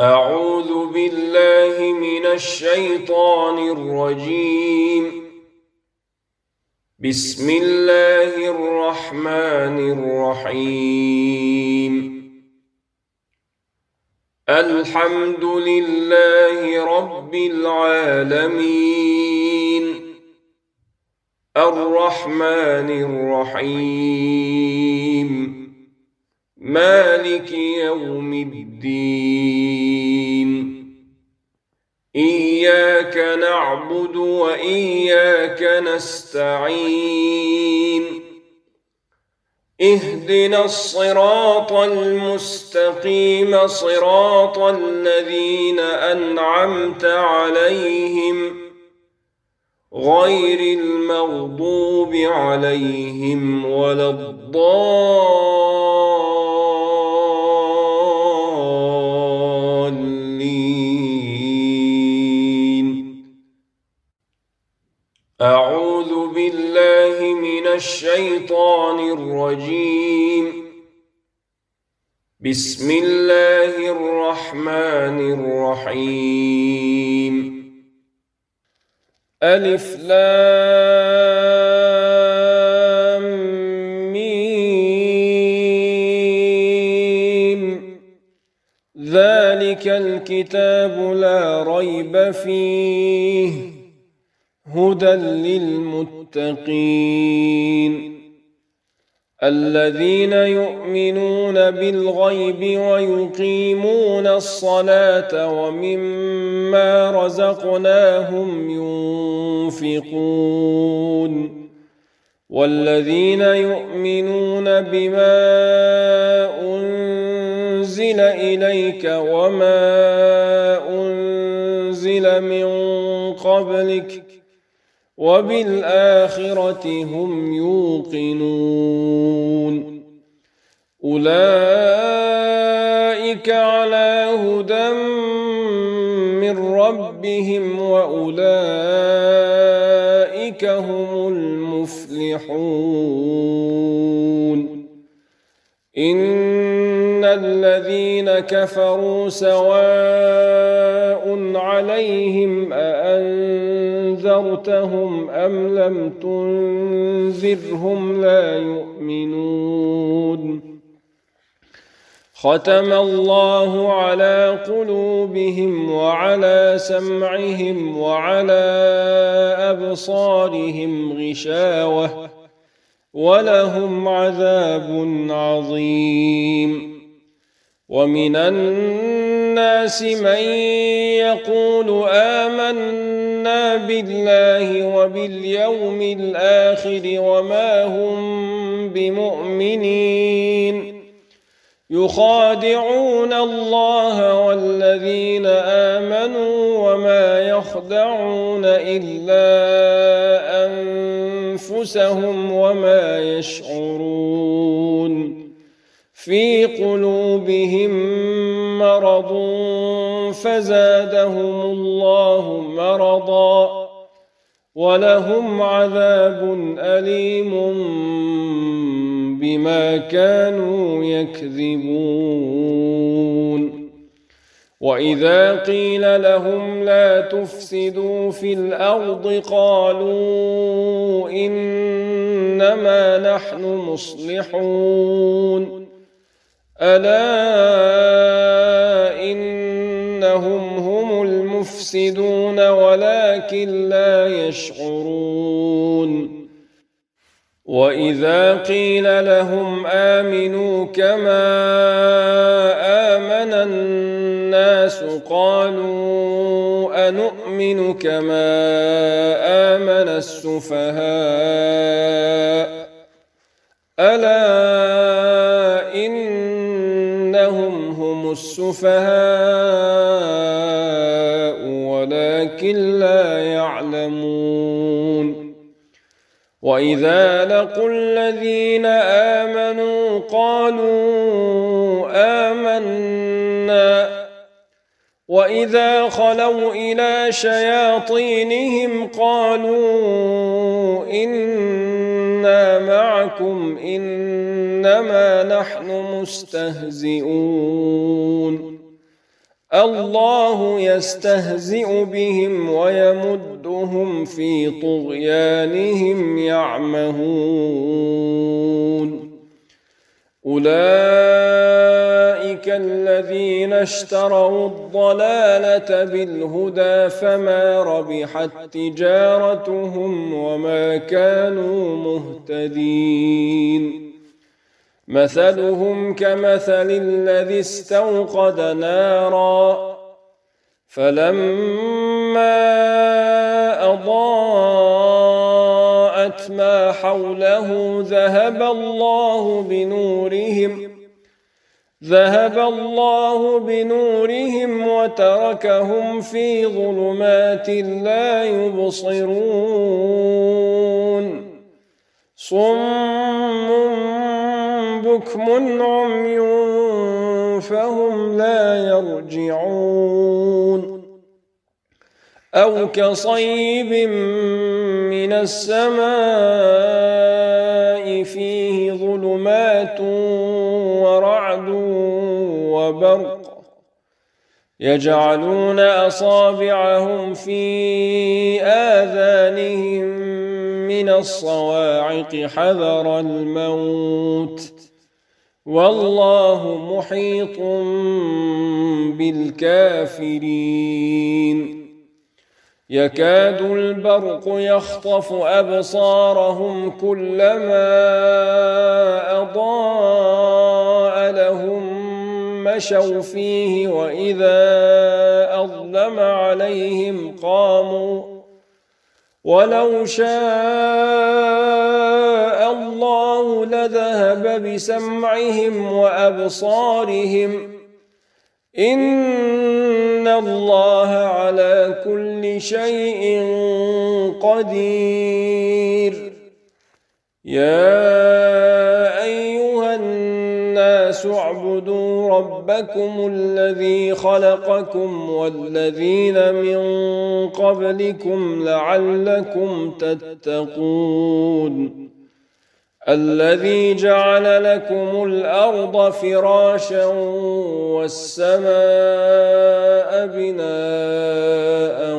أعوذ بالله من الشيطان الرجيم. بسم الله الرحمن الرحيم. الحمد لله رب العالمين، الرحمن الرحيم، مالك يوم الدين. إياك نعبد وإياك نستعين. اهدنا الصراط المستقيم، صراط الذين أنعمت عليهم غير المغضوب عليهم ولا الضالين. أعوذ بالله من الشيطان الرجيم. بسم الله الرحمن الرحيم. ألف لام ميم. ذلك الكتاب لا ريب فيه هدى للمتقين الذين يؤمنون بالغيب ويقيمون الصلاة ومما رزقناهم ينفقون والذين يؤمنون بما أنزل إليك وما أنزل من قبلك وبالآخرة هم يوقنون أولئك على هدى من ربهم وأولئك هم المفلحون. إن الذين كفروا سواء عليهم أأنذرتهم أم لم تنذرهم لا يؤمنون. ختم الله على قلوبهم وعلى سمعهم وعلى أبصارهم غشاوة ولهم عذاب عظيم. ومن الناس من يقول آمنا بالله وباليوم الآخر وما هم بمؤمنين يخادعون الله والذين آمنوا وما يخدعون إلا أنفسهم وما يشعرون. في قلوبهم مرض فزادهم الله مرضا ولهم عذاب أليم بما كانوا يكذبون. وإذا قيل لهم لا تفسدوا في الأرض قالوا إنما نحن مصلحون ألا إنهم هم المفسدون ولكن لا يشعرون. وإذا قيل لهم آمنوا كما آمن الناس قالوا أنؤمن كما آمن السفهاء ألا إنهم هم السفهاء ولكن لا يعلمون. وإذا لقوا الذين آمنوا قالوا آمنا وإذا خلوا إلى شياطينهم قالوا إنا معكم إنما نحن مستهزئون الله يستهزئ بهم ويمدهم في طغيانهم يعمهون أولئك الذين اشتروا الضلالة بالهدى فما ربحت تجارتهم وما كانوا مهتدين مثلهم كمثل الذي استوقد نارا فلما أضاءت ما حوله ذهب الله بنورهم وتركهم في ظلمات لا يبصرون صم بكم عمي فهم لا يرجعون أو كصيب من السماء فيه ظلمات ورعد وبرق يجعلون أصابعهم في آذانهم من الصواعق حذر الموت والله محيط بالكافرين يكاد البرق يخطف أبصارهم كلما أضاء لهم مشوا فيه وإذا أظلم عليهم قاموا ولو شاء الله لذهب بسمعهم وأبصارهم إن الله على كل شيء قدير يا أيها الناس اعبدوا ربكم الذي خلقكم والذين من قبلكم لعلكم تتقون الذي جعل لكم الأرض فراشا والسماء بناء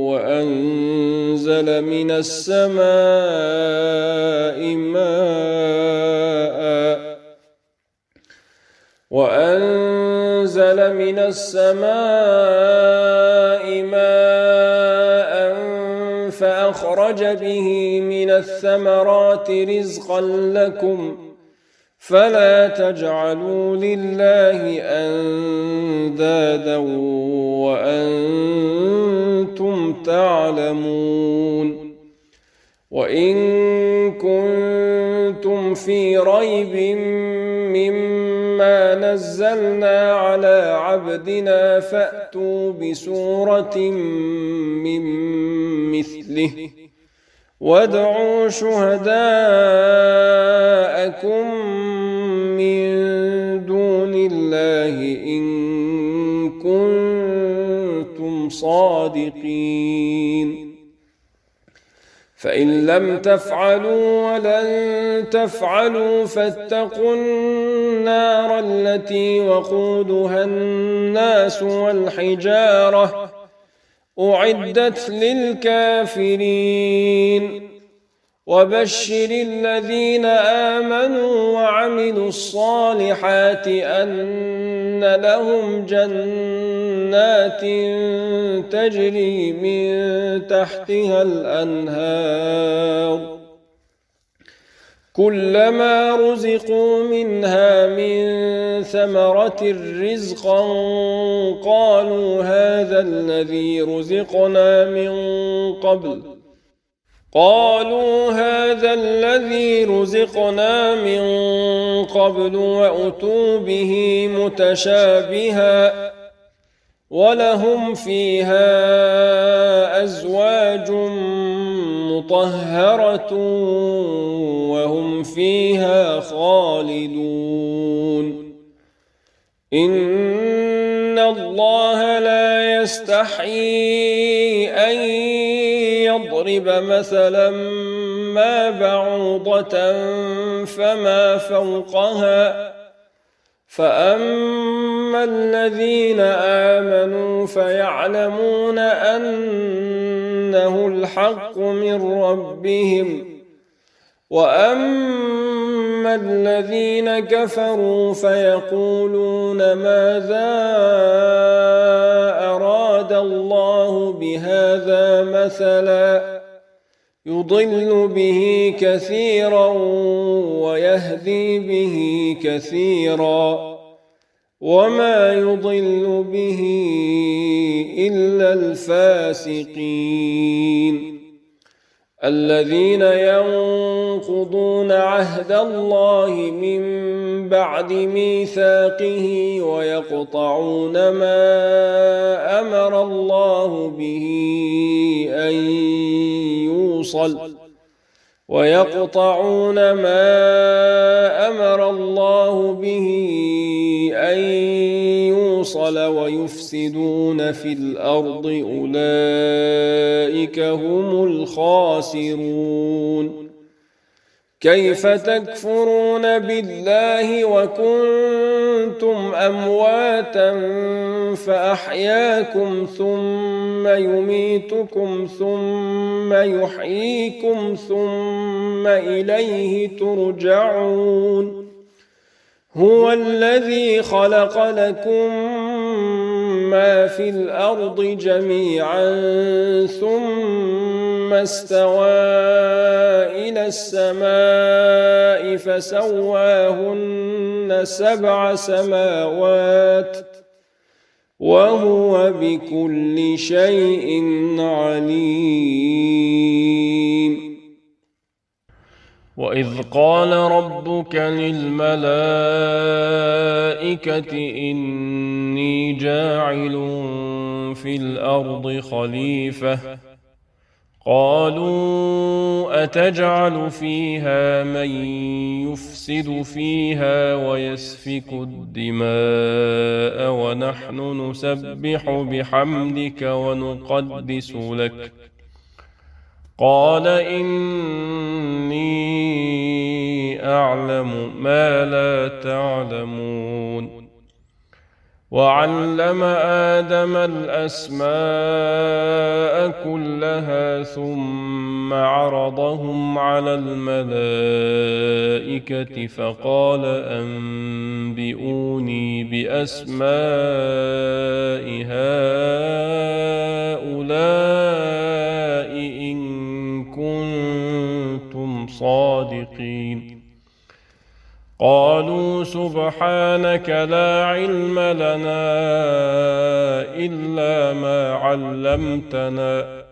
وأنزل من السماء ماء فأخرج به من الثمرات رزقا لكم فلا تجعلوا لله أندادا وأنتم تعلمون وإن كنتم في ريب مما نزلنا على عبدنا فأتوا بسورة من مثله وادعوا شهداءكم من دون الله إن كنتم صادقين فإن لم تفعلوا ولن تفعلوا فاتقوا النار التي وقودها الناس والحجارة أعدت للكافرين وبشر الذين آمنوا وعملوا الصالحات أن لهم جنات تجري من تحتها الأنهار كلما رزقوا منها من ثمرة رزقا قالوا هذا الذي رزقنا من قبل وأتوا به متشابها ولهم فيها أزواج مطهرة وهم فيها خالدون إن الله لا يستحيي أن يضرب مثلا ما بعوضة فما فوقها فأما فأما الذين آمنوا فيعلمون أنه الحق من ربهم، وأما الذين كفروا فيقولون ماذا أراد الله بهذا مثلا يضل به كثيرا ويهدي به كثيرا وما يضل به إلا الفاسقين الذين ينقضون عهد الله من بعد ميثاقه ويقطعون ما أمر الله به أن يوصل ويفسدون في الأرض أولئك هم الخاسرون. كيف تكفرون بالله وكنتم أمواتا فأحياكم ثم يميتكم ثم يحييكم ثم إليه ترجعون. هو الذي خلق لكم ما في الأرض جميعا ثم استوى إلى السماء فسواهن 7 سماوات وهو بكل شيء عليم. وإذ قال ربك للملائكة إني جاعل في الأرض خليفة قالوا أتجعل فيها من يفسد فيها ويسفك الدماء ونحن نسبح بحمدك ونقدس لك قال إني أعلم ما لا تعلمون. وعلم آدم الأسماء كلها ثم عرضهم على الملائكة فقال أنبئوني بأسماء هؤلاء إن كنتم صادقين. قالوا سبحانك لا علم لنا إلا ما علمتنا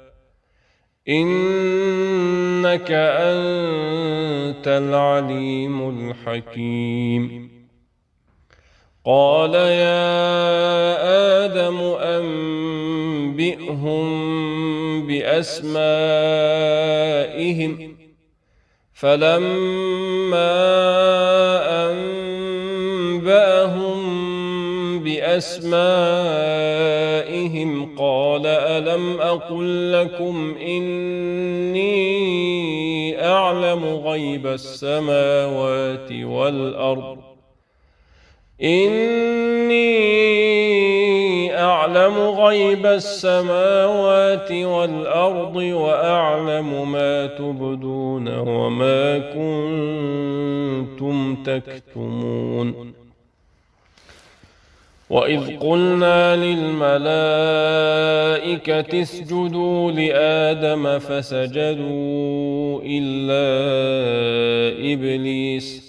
إنك أنت العليم الحكيم. قال يا آدم أنبئهم بأسمائهم فلما أنبأهم بأسمائهم قال ألم أقل لكم إني أعلم غيب السماوات والأرض وأعلم ما تبدون وما كنتم تكتمون. وإذ قلنا للملائكة اسجدوا لآدم فسجدوا إلا إبليس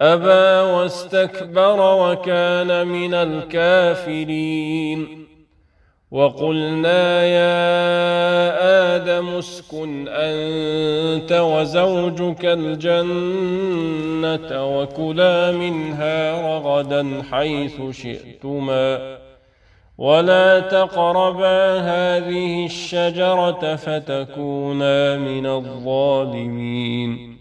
أبى واستكبر وكان من الكافرين. وقلنا يا آدم اسكن أنت وزوجك الجنة وكلا منها رغدا حيث شئتما ولا تقربا هذه الشجرة فتكونا من الظالمين.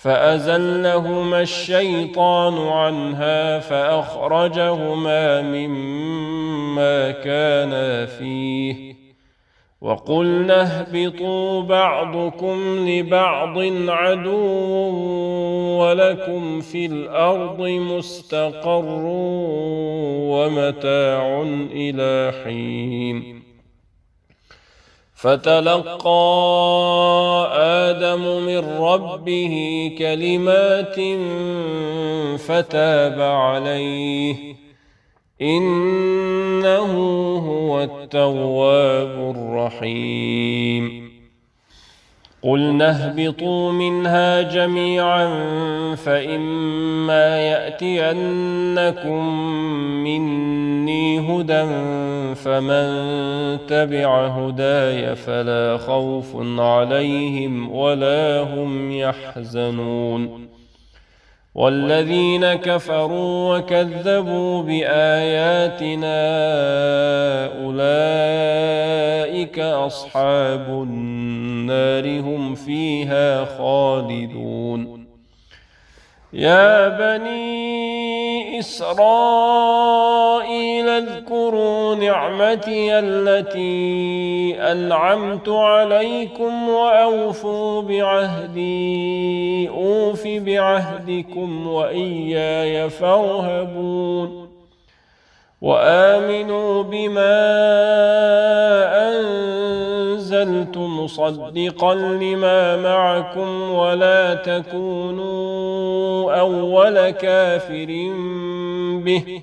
فأزلهما الشيطان عنها فأخرجهما مما كانا فيه وقلنا اهبطوا بعضكم لبعض عدو ولكم في الأرض مستقر ومتاع إلى حين فتلقى آدم من ربه كلمات فتاب عليه إنه هو التواب الرحيم قلنا اهبطوا منها جميعا فإما يأتينكم مني هدى فمن تبع هداي فلا خوف عليهم ولا هم يحزنون والذين كفروا وكذبوا بآياتنا أولئك أصحاب النار هم فيها خالدون يا بني إسرائيل اذكروا نعمتي التي أنعمت عليكم وأوفوا بعهدي أوف بعهدكم وإياي فارهبون وآمنوا بما أنزلت مصدقا لما معكم ولا تكونوا أول كافر به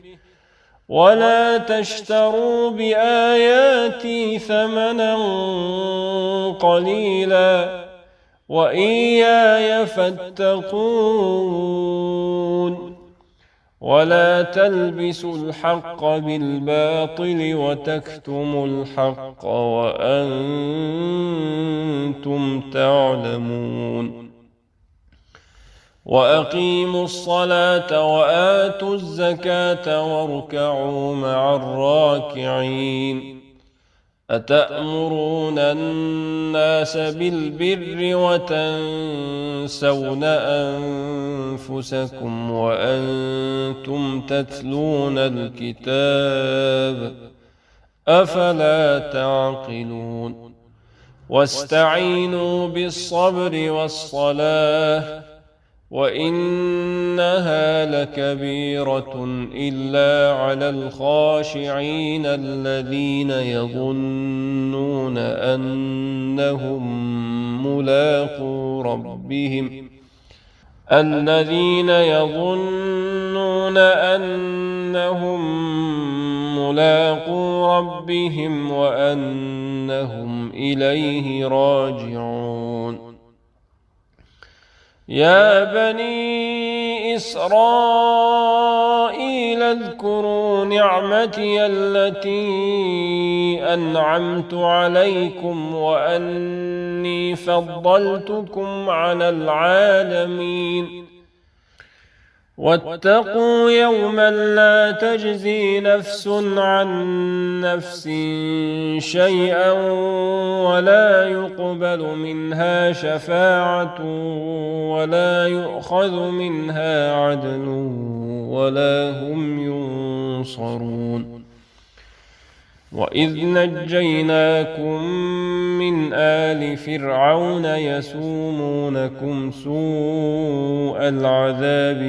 ولا تشتروا بآياتي ثمنا قليلا وإياي فاتقون ولا تلبسوا الحق بالباطل وتكتموا الحق وأنتم تعلمون وأقيموا الصلاة وآتوا الزكاة واركعوا مع الراكعين أتأمرون الناس بالبر وتنسون أنفسكم وأنتم تتلون الكتاب أفلا تعقلون واستعينوا بالصبر والصلاة وإنها لكبيرة إلا على الخاشعين الذين يظنون أنهم ملاقو ربهم وأنهم إليه راجعون يا بني إسرائيل اذكروا نعمتي التي أنعمت عليكم وأني فضلتكم على العالمين واتقوا يوما لا تجزي نفس عن نفس شيئا ولا يقبل منها شفاعة ولا يؤخذ منها عدل ولا هم ينصرون وإذ نجيناكم من آل فرعون يسومونكم سوء العذاب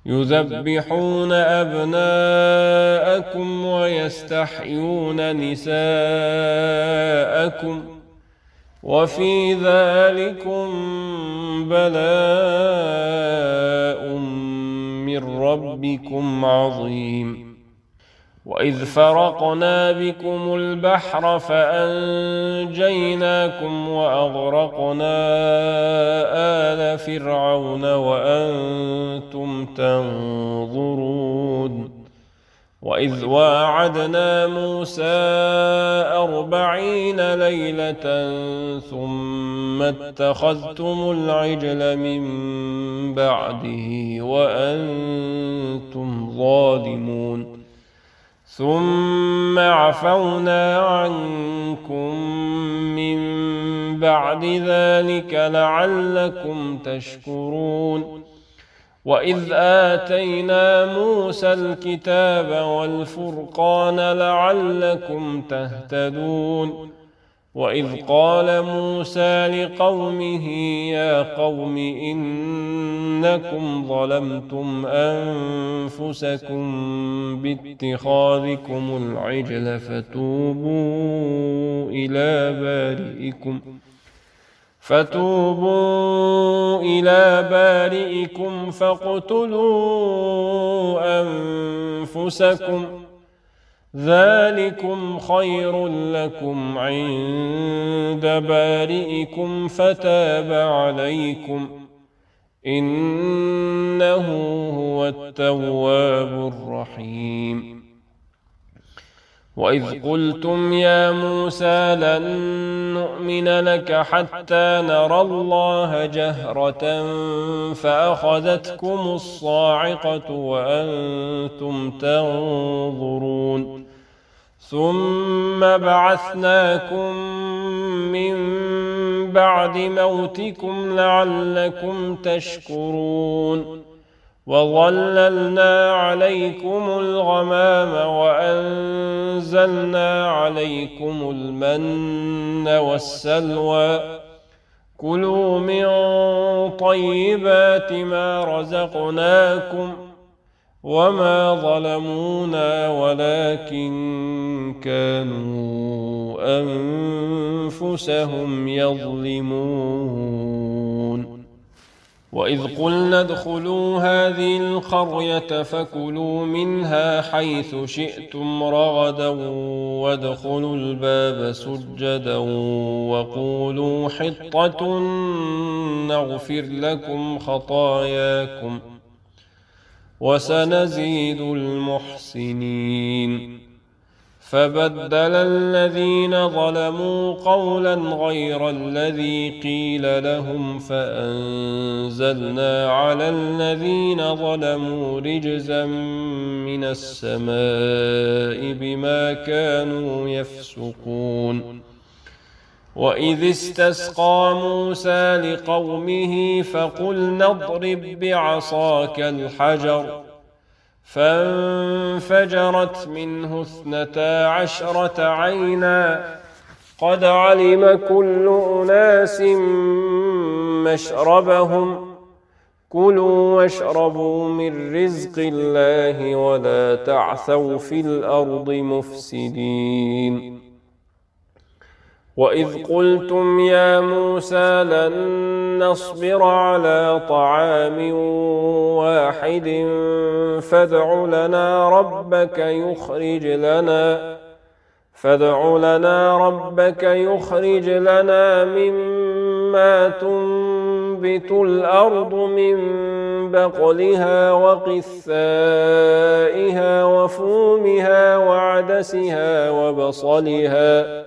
يذبحون أبناءكم ويستحيون نساءكم وفي ذلكم بلاء من ربكم عظيم وإذ فرقنا بكم البحر فأنجيناكم وأغرقنا آل فرعون وأنتم تنظرون وإذ واعدنا موسى 40 ليلة ثم اتخذتم العجل من بعده وأنتم ظالمون ثم عفونا عنكم من بعد ذلك لعلكم تشكرون وإذ آتينا موسى الكتاب والفرقان لعلكم تهتدون وإذ قال موسى لقومه يا قوم إنكم ظلمتم أنفسكم باتخاذكم العجل فتوبوا إلى بارئكم فاقتلوا أنفسكم ذلكم خير لكم عند بارئكم فتاب عليكم إنه هو التواب الرحيم وإذ قلتم يا موسى لن نؤمن لك حتى نرى الله جهرة فأخذتكم الصاعقة وأنتم تنظرون ثم بعثناكم من بعد موتكم لعلكم تشكرون وظللنا عليكم الغمام وأنزلنا عليكم المن والسلوى كلوا من طيبات ما رزقناكم وما ظلمونا ولكن كانوا أنفسهم يظلمون وإذ قلنا ادخلوا هذه القرية فكلوا منها حيث شئتم رغدا وادخلوا الباب سجدا وقولوا حطة نغفر لكم خطاياكم وسنزيد المحسنين فبدل الذين ظلموا قولا غير الذي قيل لهم فأنزلنا على الذين ظلموا رجزا من السماء بما كانوا يفسقون وإذ استسقى موسى لقومه فقلنا اضرب بعصاك الحجر فانفجرت منه 12 عينا قد علم كل أناس مشربهم كلوا واشربوا من رزق الله ولا تعثوا في الأرض مفسدين وإذ قلتم يا موسى لن نصبر على طعام واحد فادع لنا ربك يخرج لنا مما تنبت الأرض من بقلها وقثائها وفومها وعدسها وبصلها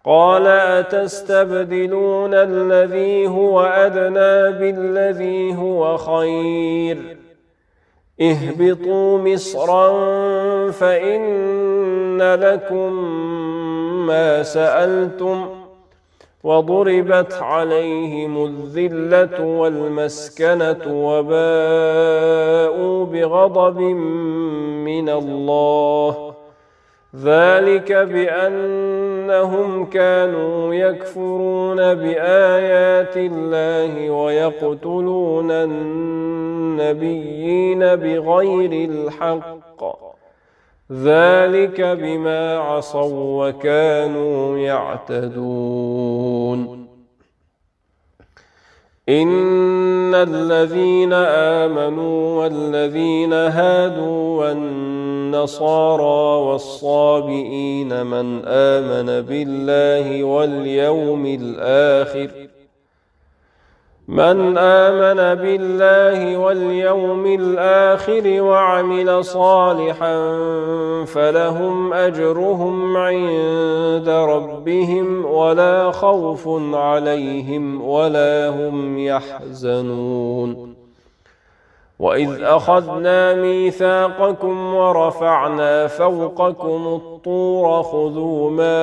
قال أتستبدلون الذي هو أدنى بالذي هو خير اهبطوا مصرا فإن لكم ما سألتم وضربت عليهم الذلة والمسكنة وباءوا بغضب من الله ذلك بأنهم كانوا يكفرون بآيات الله ويقتلون النبيين بغير الحق ذلك بما عصوا وكانوا يعتدون إن الذين آمنوا والذين هادوا والنصارى والصابئين من آمن بالله واليوم الآخر وعمل صالحا فلهم أجرهم عند ربهم ولا خوف عليهم ولا هم يحزنون وإذ أخذنا ميثاقكم ورفعنا فوقكم الطور خذوا ما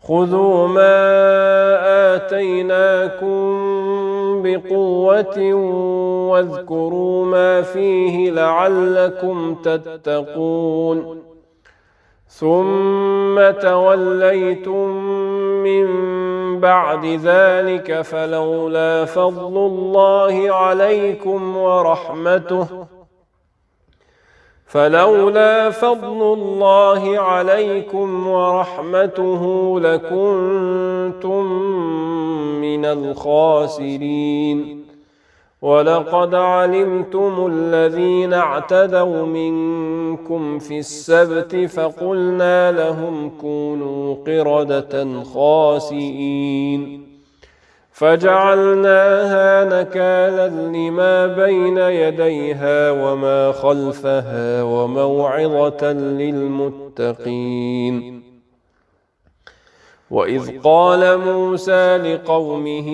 خذوا ما آتيناكم بقوة واذكروا ما فيه لعلكم تتقون ثم توليتم من بعد ذلك فلولا فضل الله عليكم ورحمته لكنتم من الخاسرين ولقد علمتم الذين اعتدوا منكم في السبت فقلنا لهم كونوا قردة خاسئين فجعلناها نكالا لما بين يديها وما خلفها وموعظة للمتقين وإذ قال موسى لقومه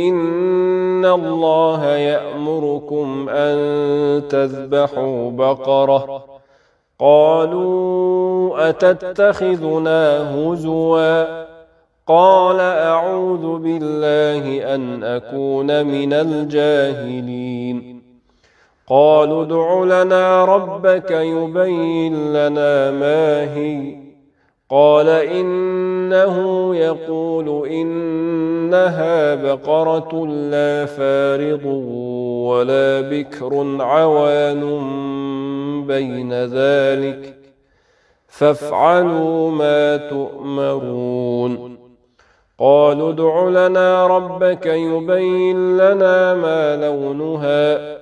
إن الله يأمركم أن تذبحوا بقرة قالوا أتتخذنا هزوا قال أعوذ بالله أن أكون من الجاهلين قالوا ادع لنا ربك يبين لنا ما هي قال إنه يقول إنها بقرة لا فارض ولا بكر عوان بين ذلك فافعلوا ما تؤمرون قالوا ادع لنا ربك يبين لنا ما لونها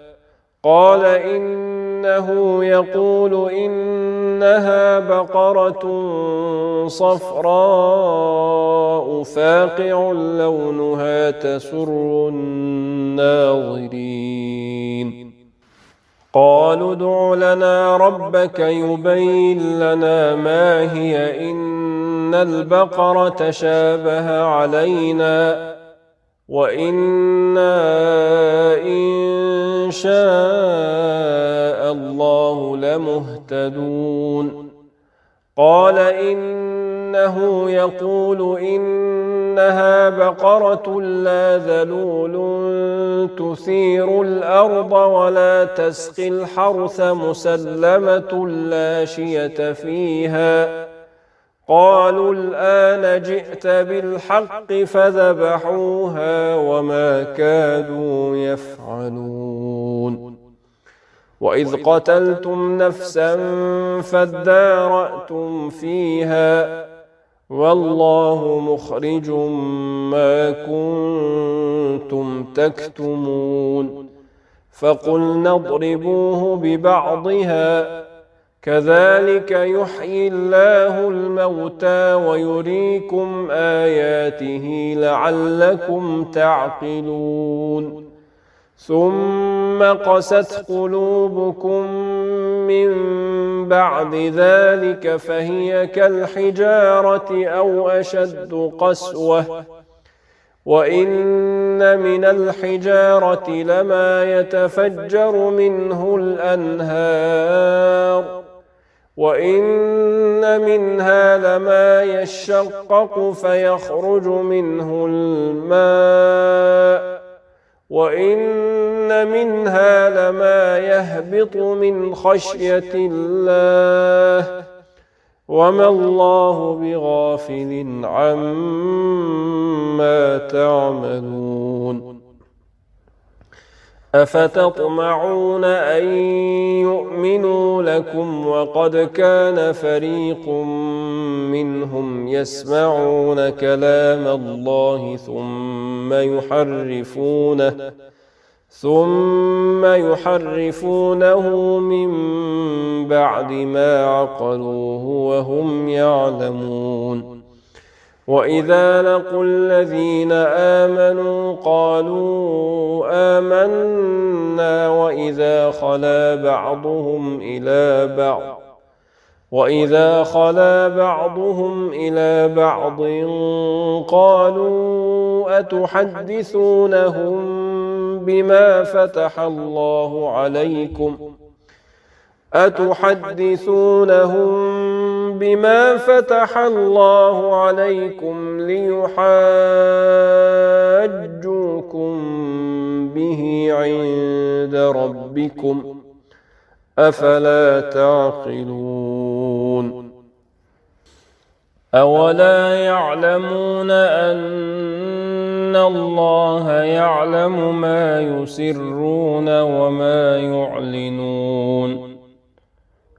قال إنه يقول إنها بقرة صفراء فاقع لونها تسر الناظرين قالوا ادع لنا ربك يبين لنا ما هي إن البقرة تشابه علينا وإنا إن شاء الله لمهتدون قال إنه يقول إنها بقرة لا ذلول تثير الأرض ولا تسقي الحرث مسلمة لا شية فيها قالوا الآن جئت بالحق فذبحوها وما كادوا يفعلون وإذ قتلتم نفسا فادارأتم فيها والله مخرج ما كنتم تكتمون فقلنا اضربوه ببعضها كذلك يحيي الله الموتى ويريكم آياته لعلكم تعقلون ثم قست قلوبكم من بعد ذلك فهي كالحجارة أو أشد قسوة وإن من الحجارة لما يتفجر منه الأنهار وإن منها لما يشقق فيخرج منه الماء وإن منها لما يهبط من خشية الله وما الله بغافل عما تعملون أفتطمعون أن يؤمنوا لكم وقد كان فريق منهم يسمعون كلام الله ثم يحرفونه من بعد ما عقلوه وهم يعلمون وإذا لقوا الذين آمنوا قالوا آمنا وإذا خلا بعضهم إلى بعض قالوا أتحدثونهم بما فتح الله عليكم ليحاجوكم به عند ربكم أفلا تعقلون أولا يعلمون أن الله يعلم ما يسرون وما يعلنون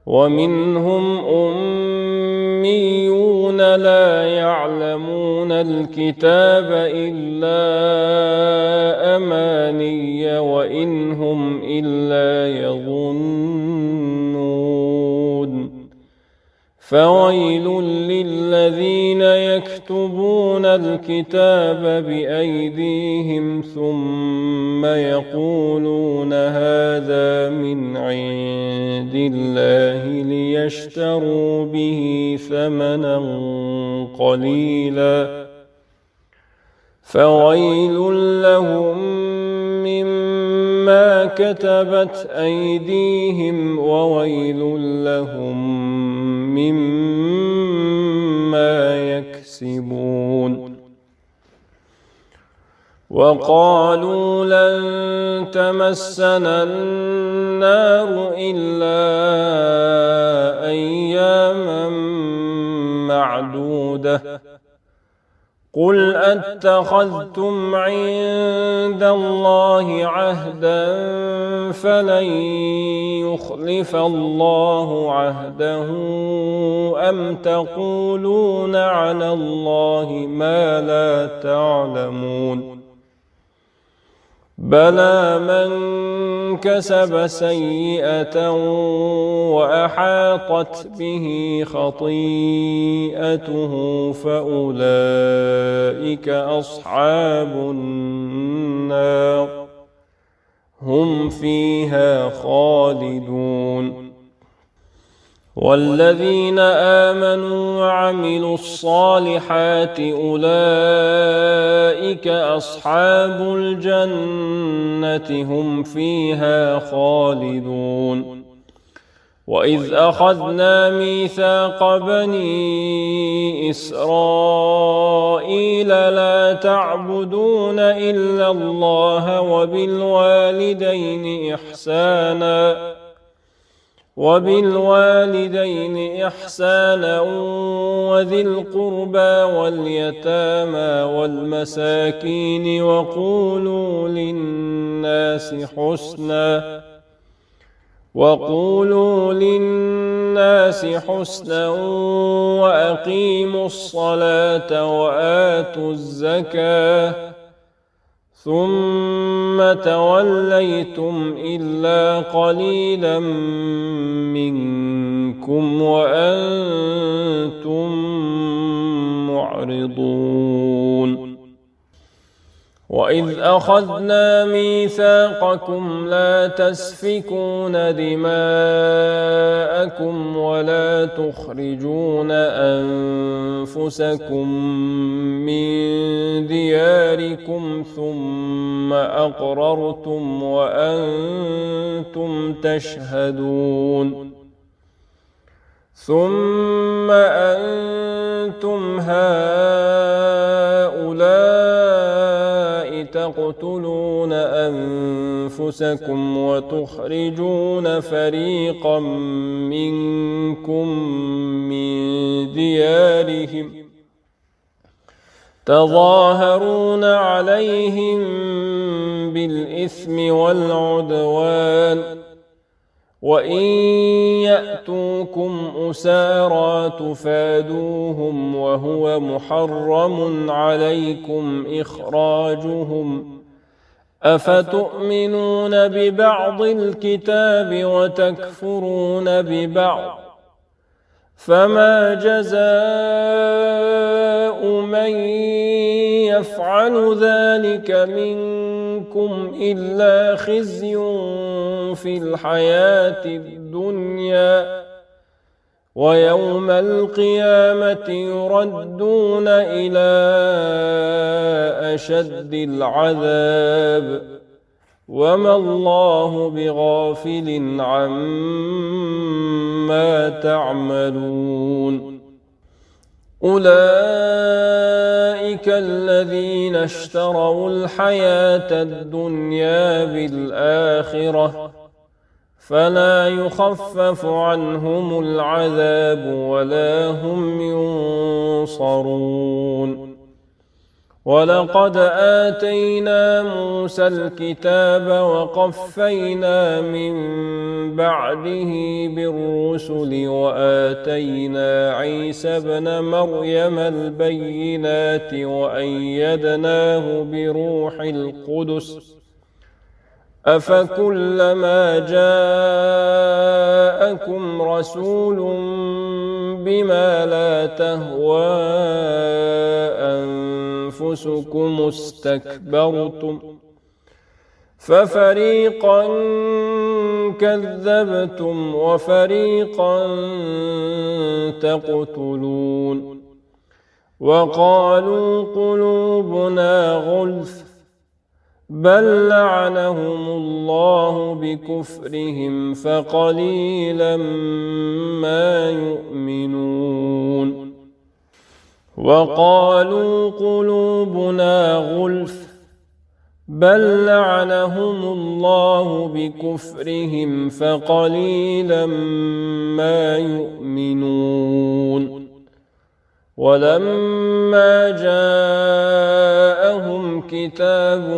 ومنهم أميون لا يعلمون الكتاب إلا أماني وإن هم إلا يظنون فويل للذين يكتبون الكتاب بأيديهم ثم يقولون هذا من عند الله ليشتروا به ثمنا قليلا فويل لهم مما كتبت أيديهم وويل لهم مما يكسبون وقالوا لن تمسنا النار إلا أياما معدودة قل أتخذتم عند الله عهدا فلن يخلف الله عهده أم تقولون على الله ما لا تعلمون بلى من كسب سيئة وأحاطت به خطيئته فأولئك أصحاب النار هم فيها خالدون والذين آمنوا وعملوا الصالحات أولئك أصحاب الجنة هم فيها خالدون وإذ أخذنا ميثاق بني إسرائيل لا تعبدون إلا الله وبالوالدين إحسانا وذي القربى واليتامى والمساكين وقولوا للناس حسنا وأقيموا الصلاة وآتوا الزكاة ثم توليتم إلا قليلا منكم وأنتم معرضون وإذ أخذنا ميثاقكم لا تسفكون دماءكم ولا تخرجون أنفسكم من دياركم ثم أقررتم وأنتم تشهدون ثم أنتم هؤلاء تقتلون أنفسكم وتخرجون فريقا منكم من ديارهم تظاهرون عليهم بالإثم والعدوان وإن يأتوكم أسارى تفادوهم وهو محرم عليكم إخراجهم أفتؤمنون ببعض الكتاب وتكفرون ببعض فما جزاء من يفعل ذلك منكم إلا خزي في الحياة الدنيا ويوم القيامة يردون إلى أشد العذاب وما الله بغافل عما تعملون أولئك الذين اشتروا الحياة الدنيا بالآخرة فلا يخفف عنهم العذاب ولا هم ينصرون. ولقد آتينا موسى الكتاب وقفينا من بعده بالرسل وآتينا عيسى ابن مريم البينات وأيدناه بروح القدس أفكلما جاءكم رسول بما لا تهوى أنفسكم استكبرتم ففريقا كذبتم وفريقا تقتلون. وقالوا قلوبنا غلف بل لعنهم الله بكفرهم فقليلا ما يؤمنون. وقالوا قلوبنا غلف بل لعنهم الله بكفرهم فقليلا ما يؤمنون. ولما جاءهم كتاب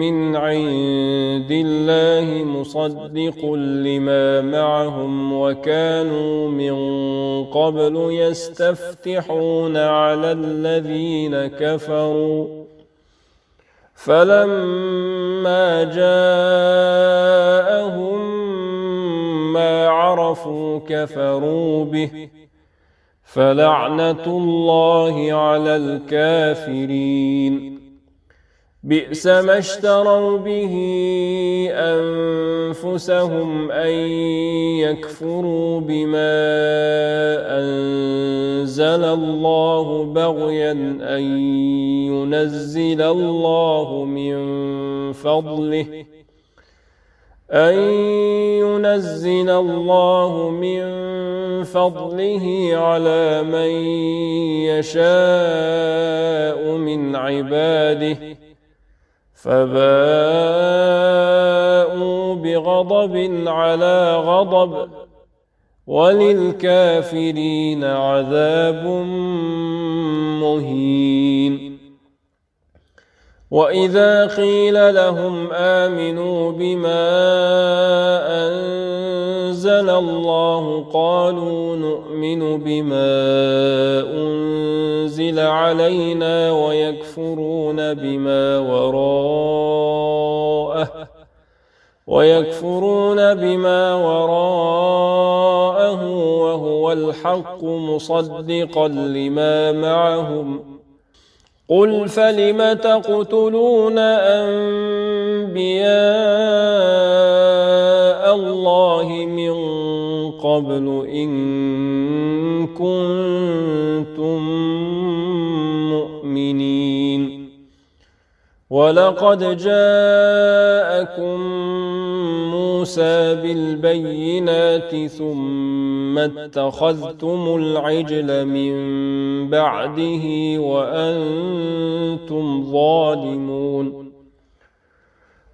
من عند الله مصدق لما معهم وكانوا من قبل يستفتحون على الذين كفروا فلما جاءهم ما عرفوا كفروا به فلعنة الله على الكافرين. بئس ما اشتروا به أنفسهم أن يكفروا بما أنزل الله بغيا أن ينزل الله من فضله على من يشاء من عباده فباءوا بغضب على غضب وللكافرين عذاب مهين. وإذا قيل لهم آمنوا بما أنزل الله قالوا نؤمن بما أنزل علينا ويكفرون بما وراءه وهو الحق مصدقا لما معهم. قل فلم تقتلون أنبياء الله من قبل إن كنتم مؤمنين. ولقد جاءكم موسى بالبينات ثم اتخذتم العجل من بعده وأنتم ظالمون.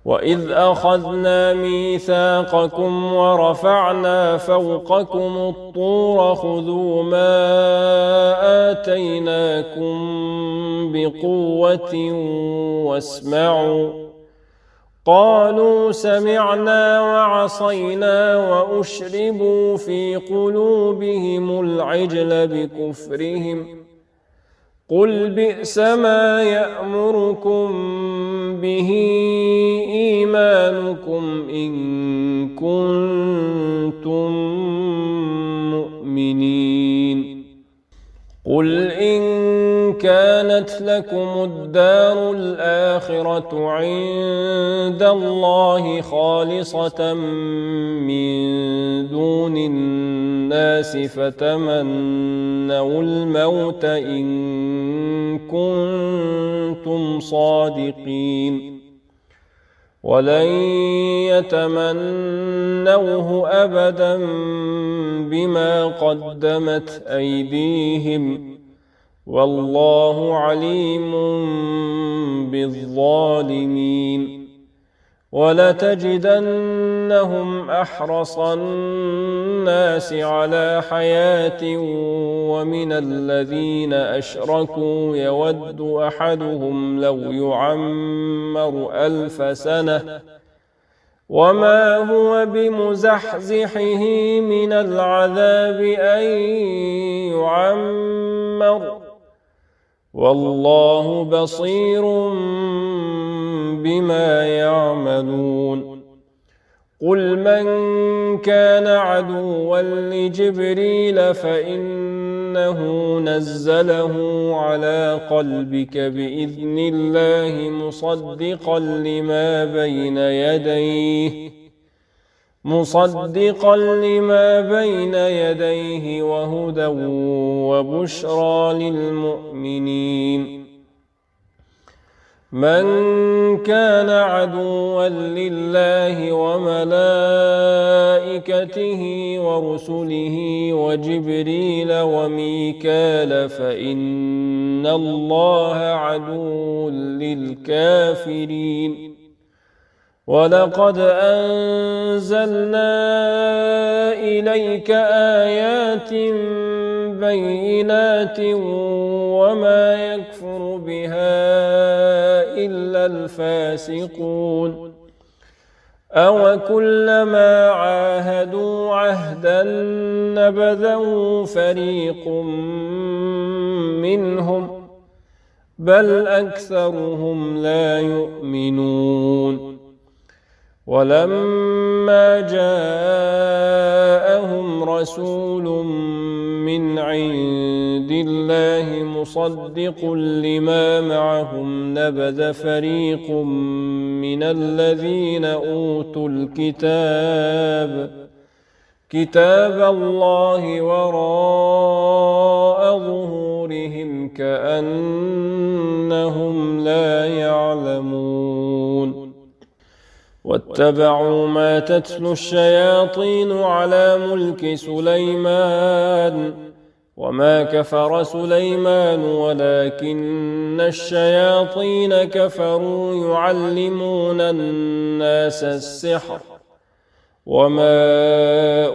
وإذ أخذنا ميثاقكم ورفعنا فوقكم الطور خذوا ما آتيناكم بقوة واسمعوا قالوا سمعنا وعصينا وأشربوا في قلوبهم العجل بكفرهم. قل بئس ما يأمركم به إيمانكم إن كنتم مؤمنين. قل إن كانت لكم الدار الآخرة عند الله خالصة من دون الناس فتمنوا الموت إن كنتم صادقين. ولن يتمنوه أبدا بما قدمت أيديهم والله عليم بالظالمين ولتجدنهم أحرص الناس على حياة ومن الذين أشركوا يود أحدهم لو يعمر 1000 سنة وما هو بمزحزحه من العذاب أن يعمر والله بصير بما يعملون قل من كان عدوا لجبريل فإنه نزله على قلبك بإذن الله مصدقا لما بين يديه وهدى وبشرى للمؤمنين من كان عدوا لله وملائكته ورسله وجبريل وميكال فإن الله عدو للكافرين ولقد أنزلنا إليك آيات بينات وما يكفر بها إلا الفاسقون أو كلما عاهدوا عهدا نبذه فريق منهم بل أكثرهم لا يؤمنون ولما جاءهم رسول من عند الله مصدق لما معهم نبذ فريق من الذين أوتوا كتاب الله وراء ظهورهم كأنهم لا يعلمون واتبعوا ما تتلو الشياطين على ملك سليمان وما كفر سليمان ولكن الشياطين كفروا يعلمون الناس السحر وما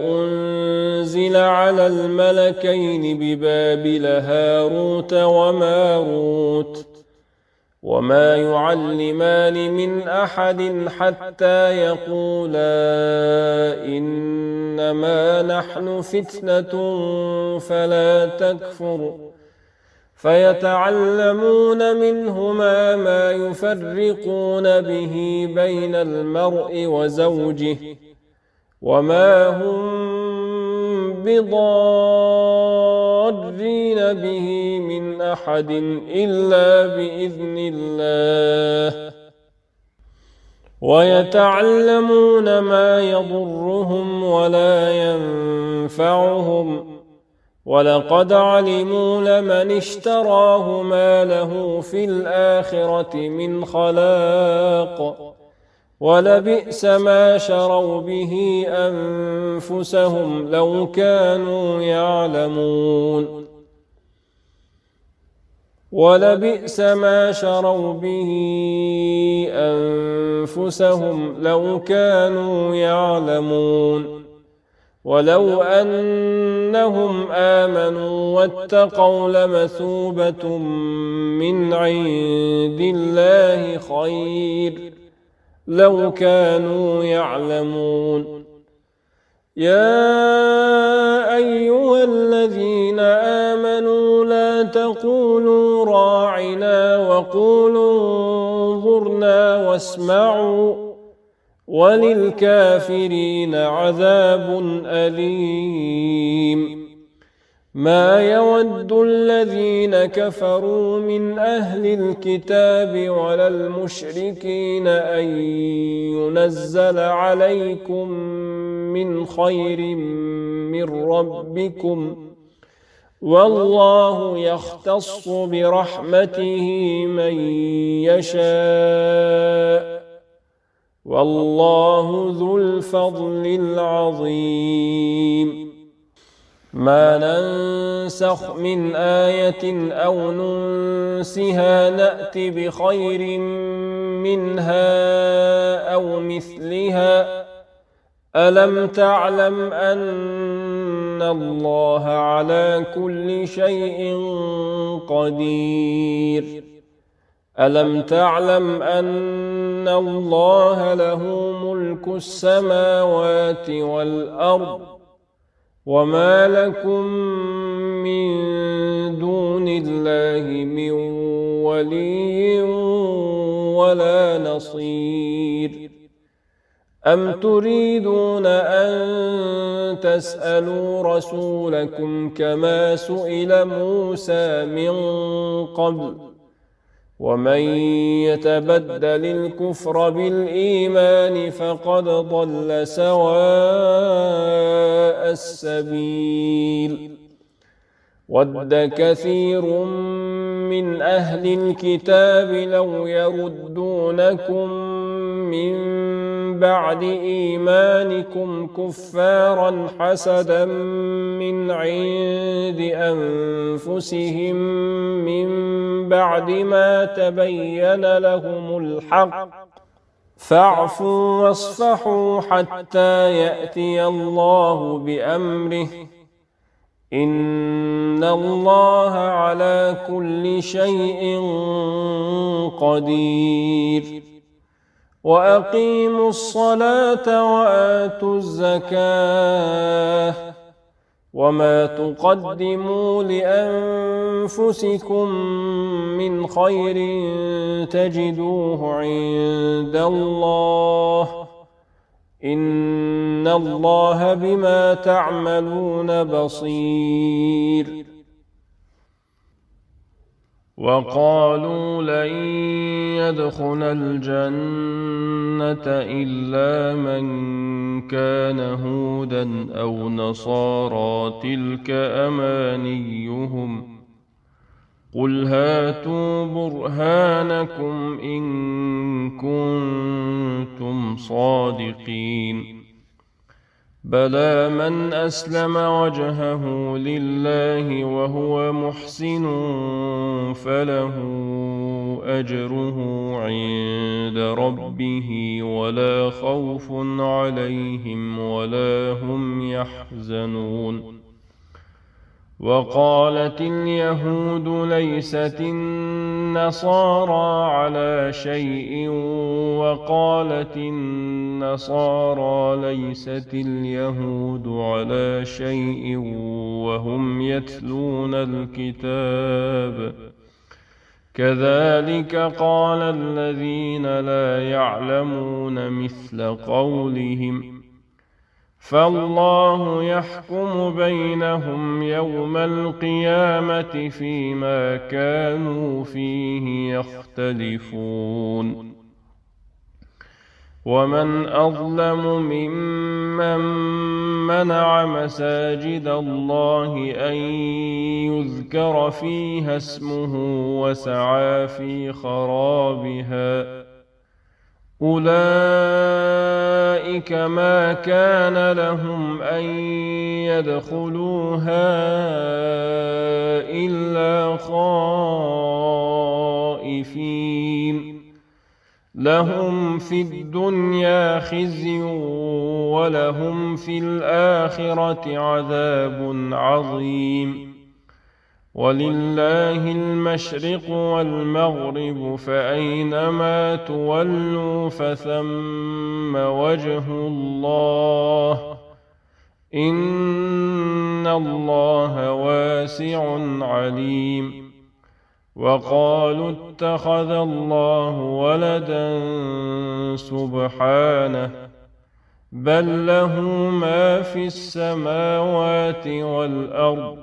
أنزل على الملكين ببابل هاروت وماروت وما يعلمان من أحد حتى يقولا إنما نحن فتنة فلا تكفر فيتعلمون منهما ما يفرقون به بين المرء وزوجه وما هم بضارين به من أحد إلا بإذن الله ويتعلمون ما يضرهم ولا ينفعهم ولقد علموا لمن اشتراه ما له في الآخرة من خلاق ولبئس ما شروا به أنفسهم لو كانوا يعلمون ولبئس ما شروا به أنفسهم لو كانوا يعلمون ولو أنهم آمنوا واتقوا لمثوبة من عند الله خير لو كانوا يعلمون يا أيها الذين آمنوا لا تقولوا راعنا وقولوا انظرنا واسمعوا وللكافرين عذاب أليم ما يود الذين كفروا من أهل الكتاب ولا المشركين أن ينزل عليكم من خير من ربكم والله يختص برحمته من يشاء والله ذو الفضل العظيم. ما ننسخ من آية أو ننسها نأت بخير منها أو مثلها. ألم تعلم أن الله على كل شيء قدير؟ ألم تعلم أن الله له ملك السماوات والأرض وما لكم من دون الله من ولي ولا نصير. أم تريدون أن تسألوا رسولكم كما سئل موسى من قبل؟ ومن يتبدل الكفر بالإيمان فقد ضل سواء السبيل. ود كثير من أهل الكتاب لو يردونكم من بعد إيمانكم كفارا حسدا من عند أنفسهم من بعد ما تبين لهم الحق فاعفوا واصفحوا حتى يأتي الله بأمره إن الله على كل شيء قدير. وأقيموا الصلاة وآتوا الزكاة وما تقدموا لأنفسكم من خير تجدوه عند الله إن الله بما تعملون بصير. وقالوا لن يدخل الجنة إلا من كان هودا أو نصارى تلك أمانيهم قل هاتوا برهانكم إن كنتم صادقين. بلى من أسلم وجهه لله وهو محسن فله أجره عند ربه ولا خوف عليهم ولا هم يحزنون. وقالت اليهود ليست النصارى على شيء وقالت النصارى ليست اليهود على شيء وهم يتلون الكتاب كذلك قال الذين لا يعلمون مثل قولهم فالله يحكم بينهم يوم القيامة فيما كانوا فيه يختلفون. ومن أظلم ممن منع مساجد الله أن يذكر فيها اسمه وسعى في خرابها أولئك ما كان لهم أن يدخلوها إلا خائفين لهم في الدنيا خزي ولهم في الآخرة عذاب عظيم. ولله المشرق والمغرب فأينما تولوا فثم وجه الله إن الله واسع عليم. وقالوا اتخذ الله ولدا سبحانه بل له ما في السماوات والأرض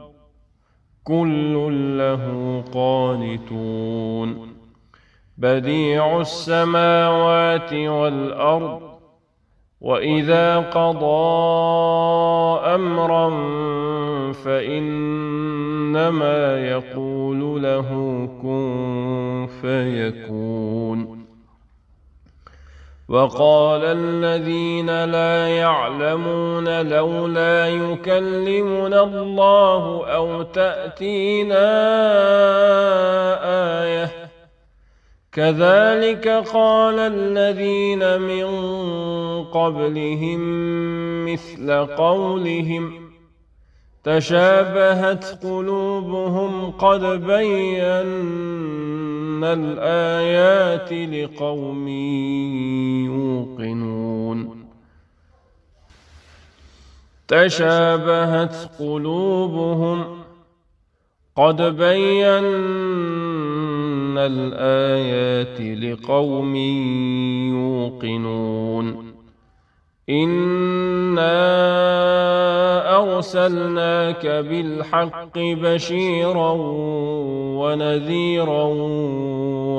كل له قانتون. بديع السماوات والأرض وإذا قضى أمرا فإنما يقول له كن فيكون. وقال الذين لا يعلمون لولا يكلمنا الله أو تأتينا آية كذلك قال الذين من قبلهم مثل قولهم تشابهت قلوبهم قد بينا الآيات لقوم يوقنون تشابهت قلوبهم قد بينا الآيات لقوم يوقنون إنا أرسلناك بالحق بشيرا ونذيرا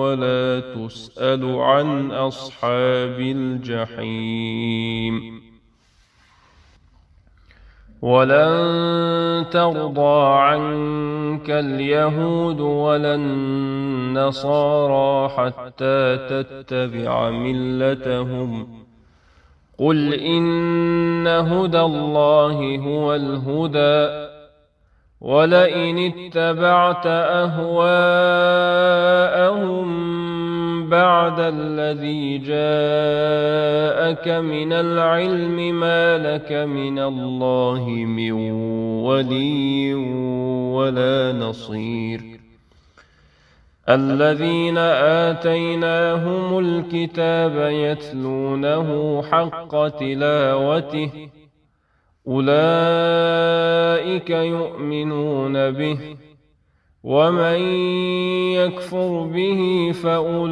ولا تسأل عن أصحاب الجحيم ولن ترضى عنك اليهود ولا النصارى حتى تتبع ملتهم قل إن هدى الله هو الهدى ولئن اتبعت أهواءهم بعد الذي جاءك من العلم ما لك من الله من ولي ولا نصير الذين آتيناهم الكتاب يتلونه حق تلاوته أولئك يؤمنون به ومن يكفر به فأولئك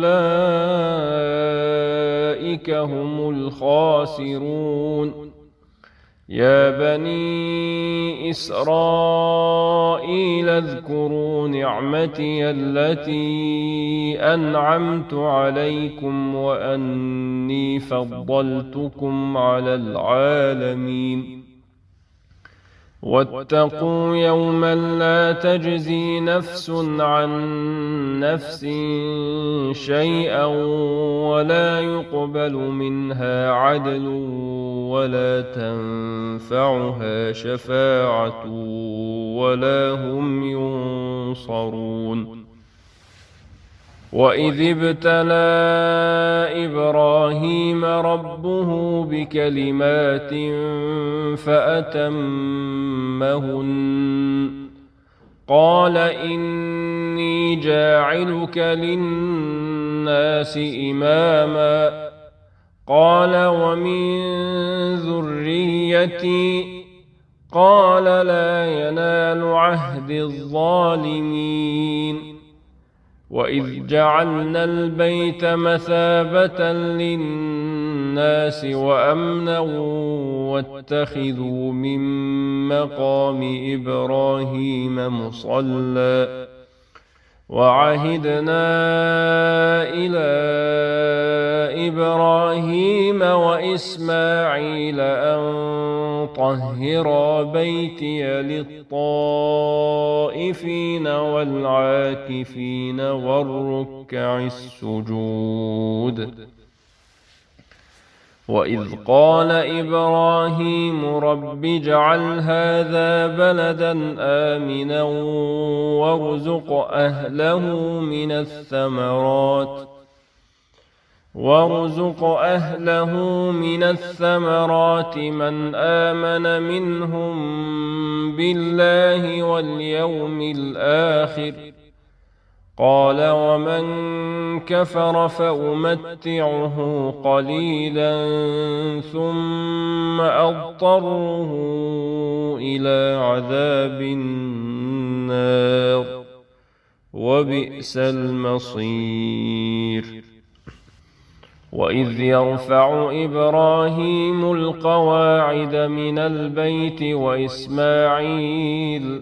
هم الخاسرون يا بني إسرائيل اذكروا نعمتي التي أنعمت عليكم وأني فضلتكم على العالمين واتقوا يوما لا تجزي نفس عن نفس شيئا ولا يقبل منها عدل ولا تنفعها شفاعة ولا هم ينصرون وإذ ابتلى إبراهيم ربه بكلمات فأتمهن قال إني جاعلك للناس إماما قال ومن ذريتي قال لا ينال عهد الظالمين وإذ جعلنا البيت مثابة للناس وأمنا واتخذوا من مقام إبراهيم مصلى وعهدنا إلى إبراهيم وإسماعيل أن طهرا بيتي للطائفين والعاكفين والركع السجود وإذ قال إبراهيم رب اجعل هذا بلدا آمنا وارزق أهله من الثمرات من آمن منهم بالله واليوم الآخر قال ومن كفر فأمتعه قليلا ثم أضطره إلى عذاب النار وبئس المصير وإذ يرفع إبراهيم القواعد من البيت وإسماعيل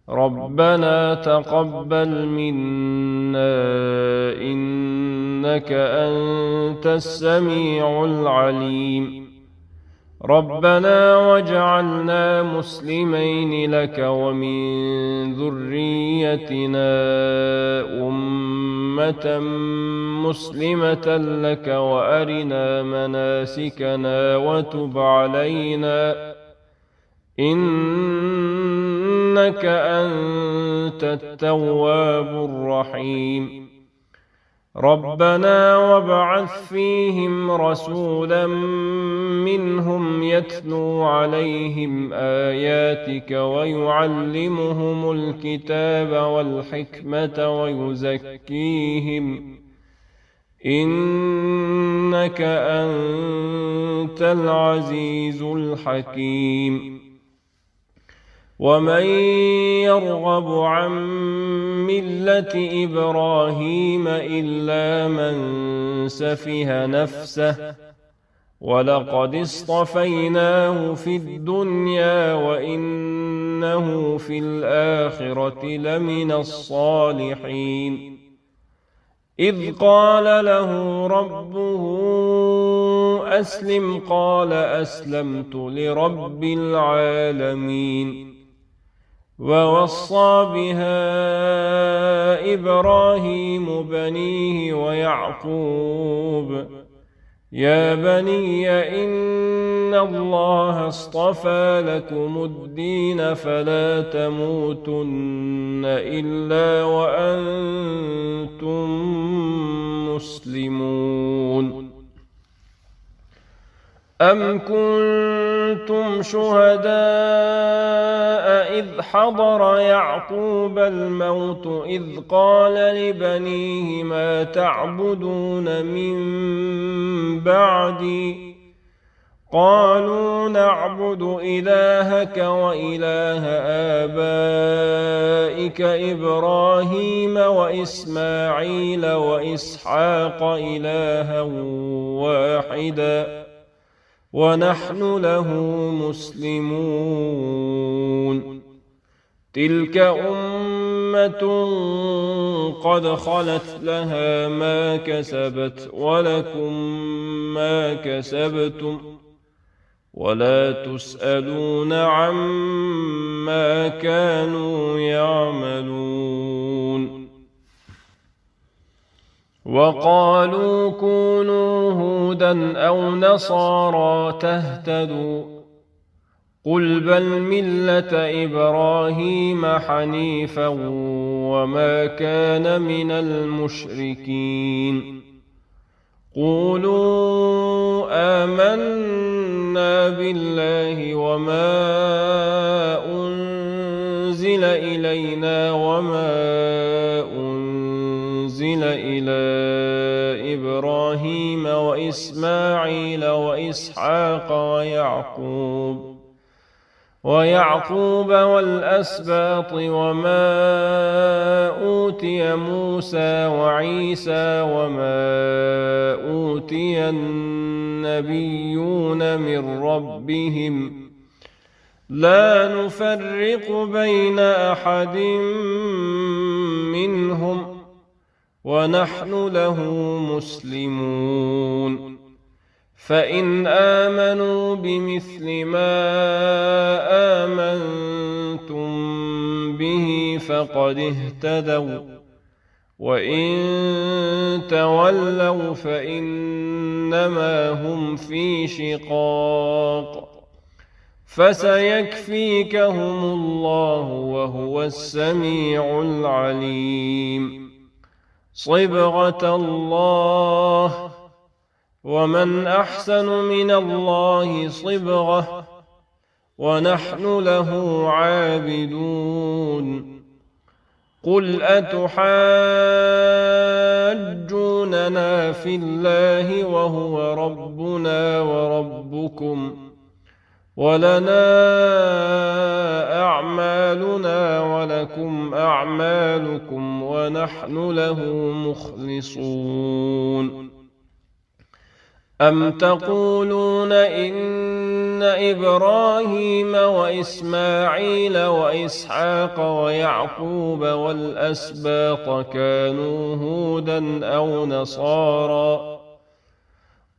ربنا تقبل منا إنك أنت السميع العليم ربنا واجعلنا مسلمين لك ومن ذريتنا أمة أمة مسلمة لك وأرنا مناسكنا وتب علينا إنك أنت التواب الرحيم ربنا وابعث فيهم رسولا منهم يتلو عليهم آياتك ويعلمهم الكتاب والحكمة ويزكيهم إنك أنت العزيز الحكيم ومن يرغب عن ملة إبراهيم إلا من سفه نفسه ولقد اصطفيناه في الدنيا وإنه في الآخرة لمن الصالحين إذ قال له ربه أسلم قال أسلمت لرب العالمين ووصى بها إبراهيم بنيه ويعقوب يا بني إن الله اصطفى لكم الدين فلا تموتن إلا وأنتم مسلمون أم كنتم شهداء إذ حضر يعقوب الموت إذ قال لبنيه ما تعبدون من بعدي قالوا نعبد إلهك وإله آبائك إبراهيم وإسماعيل وإسحاق إلها واحدا ونحن له مسلمون تلك أمة قد خلت لها ما كسبت ولكم ما كسبتم ولا تسألون عما كانوا يعملون وقالوا كونوا هودا أو نصارى تهتدوا قل بل ملة إبراهيم حنيفا وما كان من المشركين قولوا آمنا بالله وما أنزل إلينا وما أنزل إلى إبراهيم وإسماعيل وإسحاق ويعقوب والأسباط وما أوتي موسى وعيسى وما أوتي النبيون من ربهم لا نفرق بين أحد منهم ونحن له مسلمون فإن آمنوا بمثل ما آمنتم به فقد اهتدوا وإن تولوا فإنما هم في شقاق فسيكفيكهم الله وهو السميع العليم صبغة الله ومن أحسن من الله صبغة ونحن له عابدون قل أتحاجوننا في الله وهو ربنا وربكم ولنا أعمالنا ولكم أعمالكم ونحن له مخلصون أم تقولون إن إبراهيم وإسماعيل وإسحاق ويعقوب والأسباط كانوا هودا أو نصارى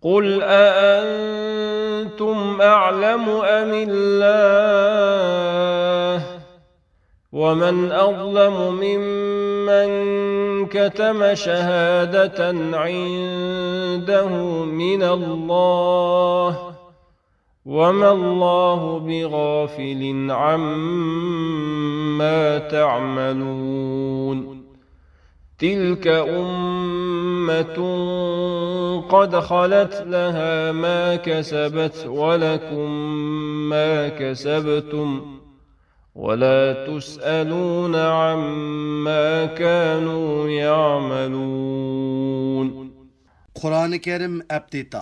قل أأنتم أعلم أم الله ومن أظلم ممن كتم شهادة عنده من الله وما الله بغافل عما تعملون تلك أمة قد خلت لها ما كسبت ولكم ما كسبتم ولا تسألون عما كانوا يعملون. Kur'an-ı Kerim update